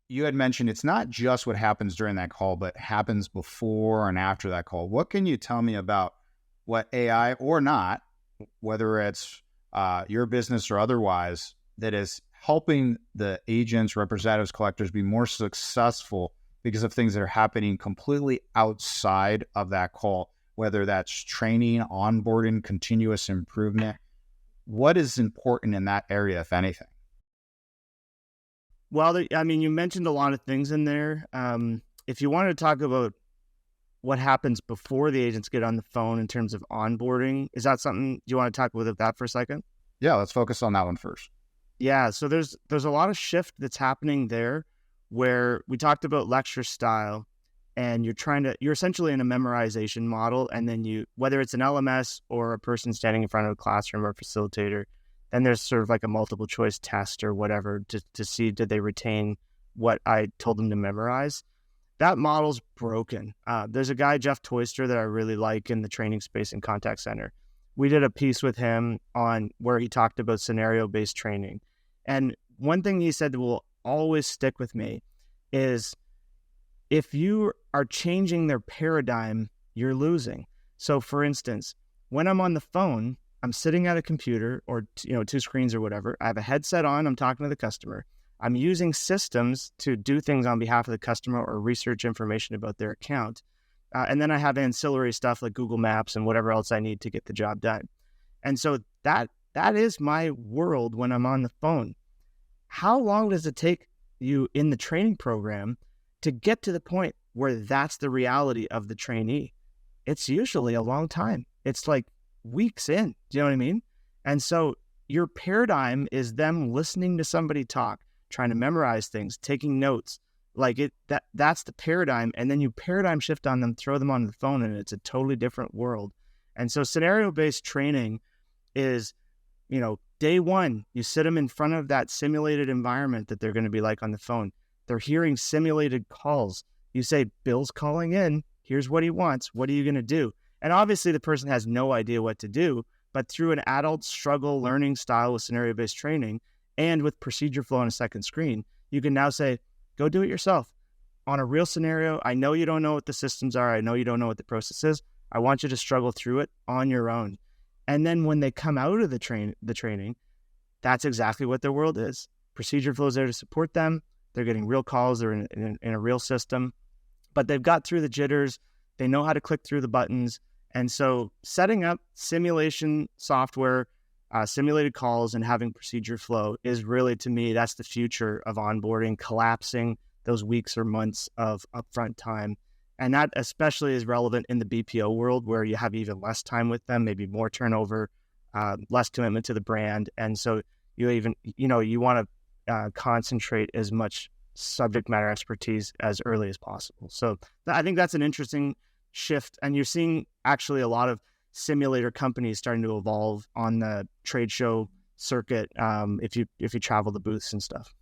you had mentioned it's not just what happens during that call, but happens before and after that call. What can you tell me about what AI or not, whether it's your business or otherwise, that is helping the agents, representatives, collectors be more successful because of things that are happening completely outside of that call, whether that's training, onboarding, continuous improvement? What is important in that area, if anything? Well, I mean, you mentioned a lot of things in there. If you wanted to talk about what happens before the agents get on the phone in terms of onboarding, is that something you want to talk with that for a second? Yeah, let's focus on that one first. Yeah, so there's a lot of shift that's happening there where we talked about lecture style, and you're essentially in a memorization model, and then whether it's an LMS or a person standing in front of a classroom or a facilitator, then there's sort of like a multiple choice test or whatever to see did they retain what I told them to memorize. That model's broken. There's a guy, Jeff Toyster, that I really like in the training space and contact center. We did a piece with him on where he talked about scenario-based training. And one thing he said that will always stick with me is if you are changing their paradigm, you're losing. So for instance, when I'm on the phone, I'm sitting at a computer or two screens or whatever. I have a headset on, I'm talking to the customer. I'm using systems to do things on behalf of the customer or research information about their account. And then I have ancillary stuff like Google Maps and whatever else I need to get the job done. And so that is my world when I'm on the phone. How long does it take you in the training program to get to the point where that's the reality of the trainee? It's usually a long time. It's like weeks in. Do you know what I mean? And so your paradigm is them listening to somebody talk, trying to memorize things, taking notes. That's the paradigm. And then you paradigm shift on them, throw them on the phone, and it's a totally different world. And so scenario-based training is, day one, you sit them in front of that simulated environment that they're going to be like on the phone. They're hearing simulated calls. You say, Bill's calling in. Here's what he wants. What are you going to do? And obviously the person has no idea what to do, but through an adult struggle learning style with scenario-based training and with procedure flow on a second screen, you can now say, go do it yourself. On a real scenario, I know you don't know what the systems are. I know you don't know what the process is. I want you to struggle through it on your own. And then when they come out of the training, that's exactly what their world is. Procedure flow is there to support them. They're getting real calls. They're in a real system, but they've got through the jitters. They know how to click through the buttons. And so setting up simulation software, simulated calls, and having procedure flow is really, to me, that's the future of onboarding, collapsing those weeks or months of upfront time. And that especially is relevant in the BPO world where you have even less time with them, maybe more turnover, less commitment to the brand. And so you want to concentrate as much subject matter expertise as early as possible. So I think that's an interesting shift. And you're seeing actually a lot of simulator companies starting to evolve on the trade show circuit if you travel the booths and stuff.